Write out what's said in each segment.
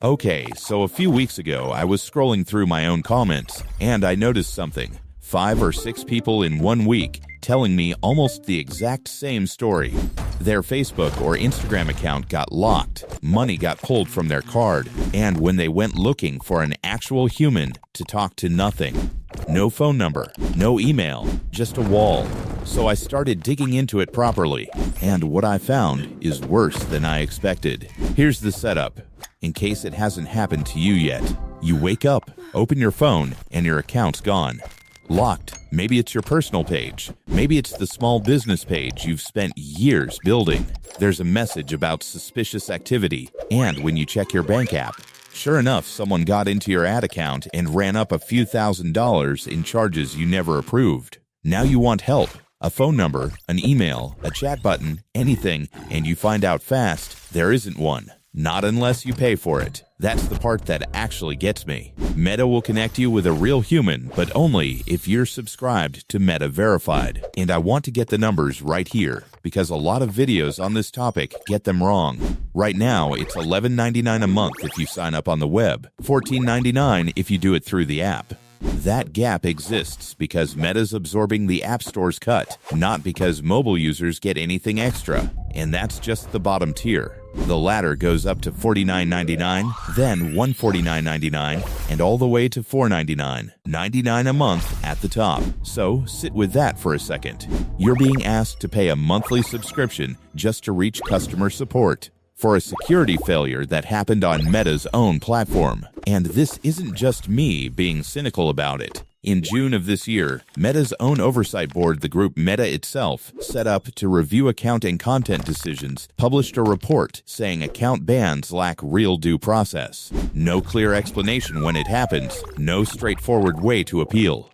Okay, so a few weeks ago, I was scrolling through my own comments, and I noticed something. 5 or 6 people in 1 week telling me almost the exact same story. Their Facebook or Instagram account got locked, money got pulled from their card, and when they went looking for an actual human to talk to, nothing. No phone number, no email, just a wall. So I started digging into it properly, and what I found is worse than I expected. Here's the setup. In case it hasn't happened to you yet, you wake up, open your phone, and your account's gone. Locked. Maybe it's your personal page. Maybe it's the small business page you've spent years building. There's a message about suspicious activity, and when you check your bank app, sure enough, someone got into your ad account and ran up a few $1,000s in charges you never approved. Now you want help. A phone number, an email, a chat button, anything, and you find out fast there isn't one. Not unless you pay for it. That's the part that actually gets me. Meta will connect you with a real human, but only if you're subscribed to Meta Verified. And I want to get the numbers right here, because a lot of videos on this topic get them wrong. Right now, it's $11.99 a month if you sign up on the web, $14.99 if you do it through the app. That gap exists because Meta's absorbing the App Store's cut, not because mobile users get anything extra. And that's just the bottom tier. The latter goes up to $49.99, then $149.99, and all the way to $499, $99 a month at the top. So sit with that for a second. You're being asked to pay a monthly subscription just to reach customer support for a security failure that happened on Meta's own platform. And this isn't just me being cynical about it. In June of this year, Meta's own oversight board, the group Meta itself, set up to review account and content decisions, published a report saying account bans lack real due process. No clear explanation when it happens, no straightforward way to appeal.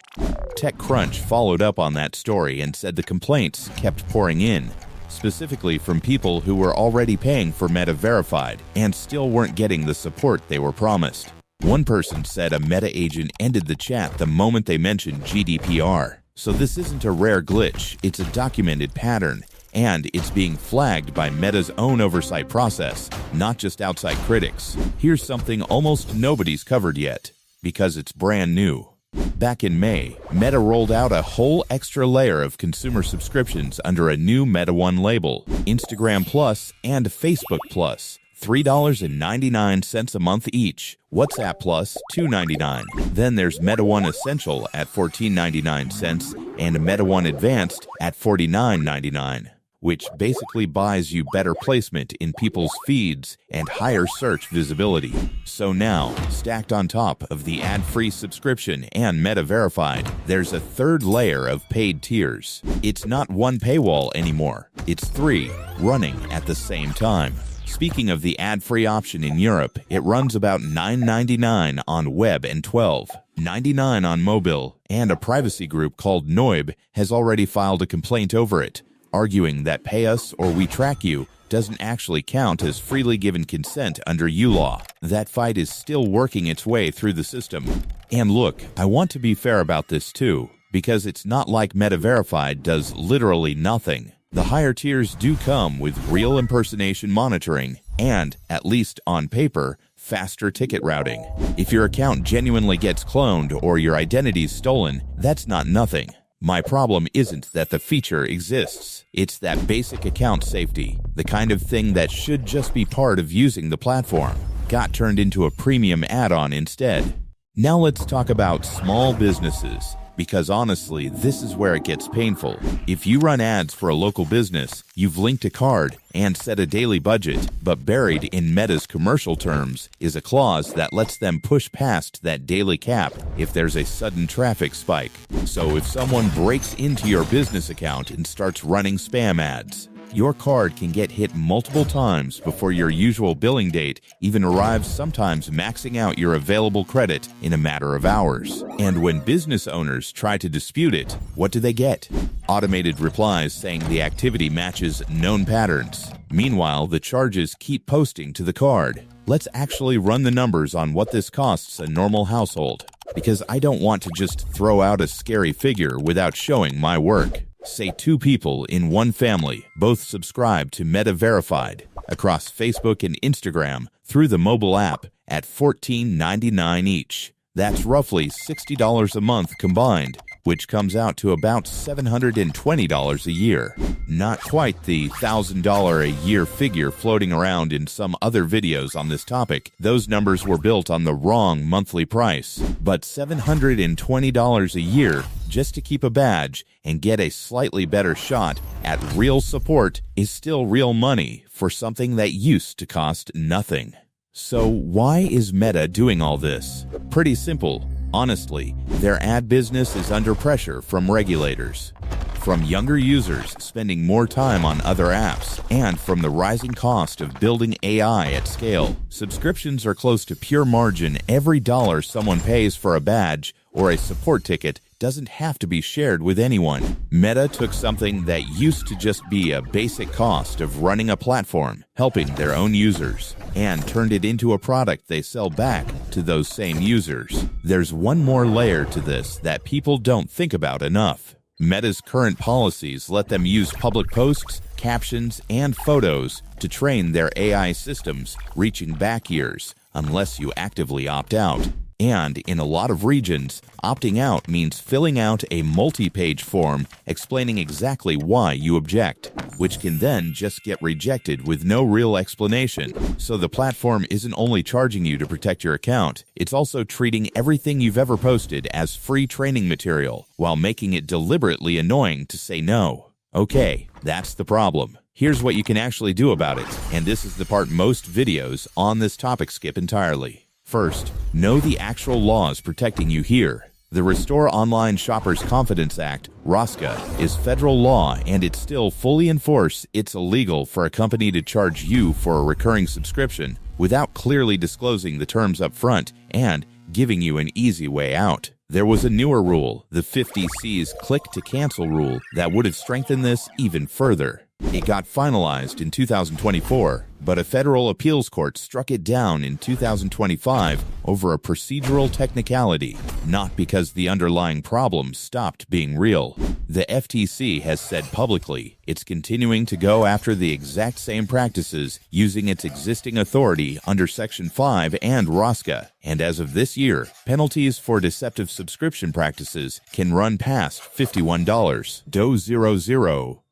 TechCrunch followed up on that story and said the complaints kept pouring in, specifically from people who were already paying for Meta Verified and still weren't getting the support they were promised. One person said a Meta agent ended the chat the moment they mentioned GDPR. So this isn't a rare glitch, it's a documented pattern, and it's being flagged by Meta's own oversight process, not just outside critics. Here's something almost nobody's covered yet, because it's brand new. Back in May, Meta rolled out a whole extra layer of consumer subscriptions under a new Meta One label, Instagram Plus and Facebook Plus. $3.99 a month each, WhatsApp Plus $2.99. Then there's Meta One Essential at $14.99 and Meta One Advanced at $49.99, which basically buys you better placement in people's feeds and higher search visibility. So now, stacked on top of the ad-free subscription and Meta Verified, there's a third layer of paid tiers. It's not one paywall anymore, it's 3, running at the same time. Speaking of the ad-free option in Europe, it runs about $9.99 on web and $12.99 on mobile, and a privacy group called Noib has already filed a complaint over it, arguing that pay us or we track you doesn't actually count as freely given consent under ULaw. That fight is still working its way through the system. And look, I want to be fair about this too, because it's not like Meta Verified does literally nothing. The higher tiers do come with real impersonation monitoring and, at least on paper, faster ticket routing. If your account genuinely gets cloned or your identity's stolen, that's not nothing. My problem isn't that the feature exists. It's that basic account safety, the kind of thing that should just be part of using the platform, got turned into a premium add-on instead. Now let's talk about small businesses. Because honestly, this is where it gets painful. If you run ads for a local business, you've linked a card and set a daily budget, but buried in Meta's commercial terms is a clause that lets them push past that daily cap if there's a sudden traffic spike. So if someone breaks into your business account and starts running spam ads, your card can get hit multiple times before your usual billing date even arrives, sometimes maxing out your available credit in a matter of hours. And when business owners try to dispute it, what do they get? Automated replies saying the activity matches known patterns. Meanwhile, the charges keep posting to the card. Let's actually run the numbers on what this costs a normal household, because I don't want to just throw out a scary figure without showing my work. Say 2 people in one family both subscribe to Meta Verified across Facebook and Instagram through the mobile app at $14.99 each. That's roughly $60 a month combined, which comes out to about $720 a year. Not quite the $1,000 a year figure floating around in some other videos on this topic. Those numbers were built on the wrong monthly price. But $720 a year just to keep a badge and get a slightly better shot at real support is still real money for something that used to cost nothing. So why is Meta doing all this? Pretty simple. Honestly, their ad business is under pressure from regulators, from younger users spending more time on other apps, and from the rising cost of building AI at scale. Subscriptions are close to pure margin. Every dollar someone pays for a badge or a support ticket doesn't have to be shared with anyone. Meta took something that used to just be a basic cost of running a platform, helping their own users, and turned it into a product they sell back to those same users. There's one more layer to this that people don't think about enough. Meta's current policies let them use public posts, captions, and photos to train their AI systems, reaching back years, unless you actively opt out. And in a lot of regions, opting out means filling out a multi-page form explaining exactly why you object, which can then just get rejected with no real explanation. So the platform isn't only charging you to protect your account, it's also treating everything you've ever posted as free training material, while making it deliberately annoying to say no. Okay, that's the problem. Here's what you can actually do about it, and this is the part most videos on this topic skip entirely. First, know the actual laws protecting you here. The Restore Online Shoppers Confidence Act, ROSCA, is federal law and it's still fully in force. It's illegal for a company to charge you for a recurring subscription without clearly disclosing the terms up front and giving you an easy way out. There was a newer rule, the 50C's click to cancel rule, that would have strengthened this even further. It got finalized in 2024, but a federal appeals court struck it down in 2025 over a procedural technicality, not because the underlying problem stopped being real. The FTC has said publicly it's continuing to go after the exact same practices using its existing authority under Section 5 and ROSCA, and as of this year, penalties for deceptive subscription practices can run past $51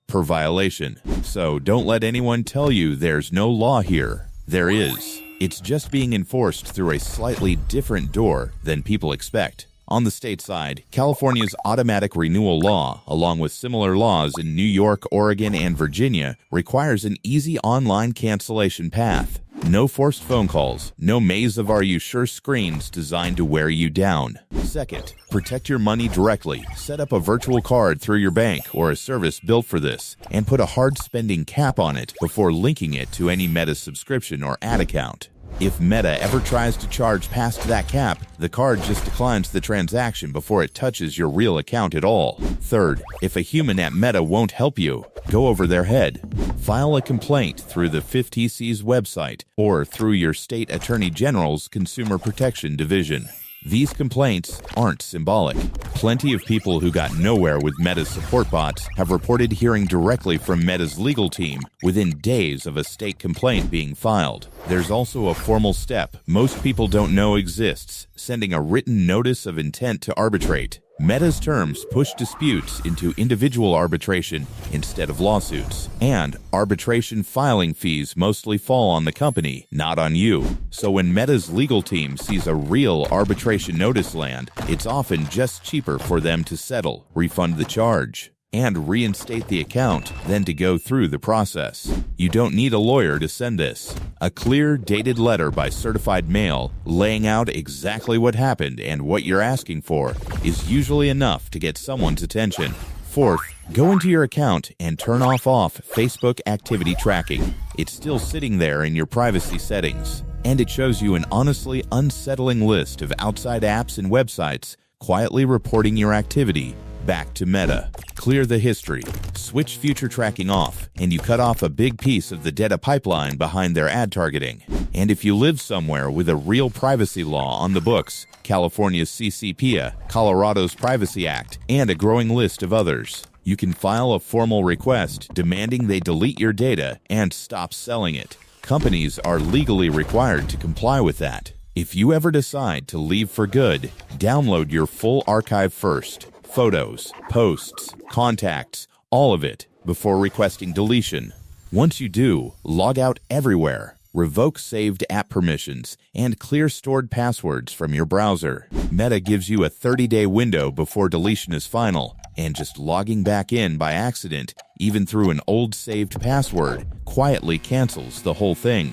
per violation. So don't let anyone tell you there's no law here. There is. It's just being enforced through a slightly different door than people expect. On the state side, California's automatic renewal law, along with similar laws in New York, Oregon, and Virginia, requires an easy online cancellation path. No forced phone calls, no maze of "are you sure" screens designed to wear you down. Second, protect your money directly. Set up a virtual card through your bank or a service built for this, and put a hard spending cap on it before linking it to any Meta subscription or ad account. If Meta ever tries to charge past that cap, the card just declines the transaction before it touches your real account at all. Third, if a human at Meta won't help you, go over their head. File a complaint through the 50C's website or through your state attorney general's Consumer Protection Division. These complaints aren't symbolic. Plenty of people who got nowhere with Meta's support bots have reported hearing directly from Meta's legal team within days of a state complaint being filed. There's also a formal step most people don't know exists, sending a written notice of intent to arbitrate. Meta's terms push disputes into individual arbitration instead of lawsuits, and arbitration filing fees mostly fall on the company, not on you. So when Meta's legal team sees a real arbitration notice land, it's often just cheaper for them to settle, refund the charge, and reinstate the account than to go through the process. You don't need a lawyer to send this. A clear, dated letter by certified mail laying out exactly what happened and what you're asking for is usually enough to get someone's attention. Fourth, go into your account and turn off Facebook activity tracking. It's still sitting there in your privacy settings, and it shows you an honestly unsettling list of outside apps and websites quietly reporting your activity back to Meta. Clear the history, switch future tracking off, and you cut off a big piece of the data pipeline behind their ad targeting. And if you live somewhere with a real privacy law on the books, California's CCPA, Colorado's Privacy Act, and a growing list of others, you can file a formal request demanding they delete your data and stop selling it. Companies are legally required to comply with that. If you ever decide to leave for good, download your full archive first. Photos, posts, contacts, all of it, before requesting deletion. Once you do, log out everywhere. Revoke saved app permissions and clear stored passwords from your browser. Meta gives you a 30-day window before deletion is final, and just logging back in by accident, even through an old saved password, quietly cancels the whole thing.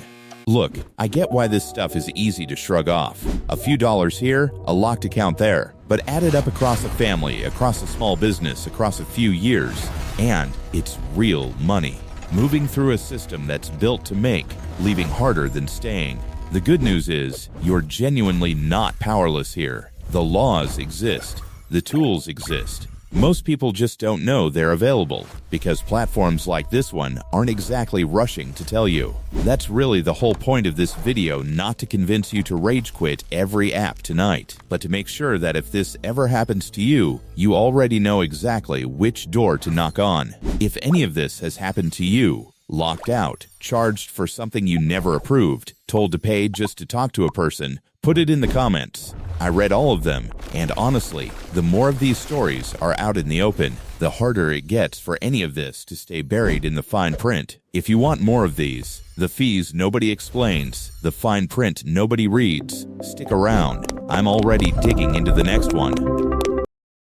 Look, I get why this stuff is easy to shrug off. A few dollars here, a locked account there, but add it up across a family, across a small business, across a few years, and it's real money. Moving through a system that's built to make, leaving harder than staying. The good news is, you're genuinely not powerless here. The laws exist. The tools exist. Most people just don't know they're available, because platforms like this one aren't exactly rushing to tell you. That's really the whole point of this video, not to convince you to rage quit every app tonight, but to make sure that if this ever happens to you, you already know exactly which door to knock on. If any of this has happened to you, locked out, charged for something you never approved, told to pay just to talk to a person, put it in the comments. I read all of them, and honestly, the more of these stories are out in the open, the harder it gets for any of this to stay buried in the fine print. If you want more of these, the fees nobody explains, the fine print nobody reads, stick around. I'm already digging into the next one.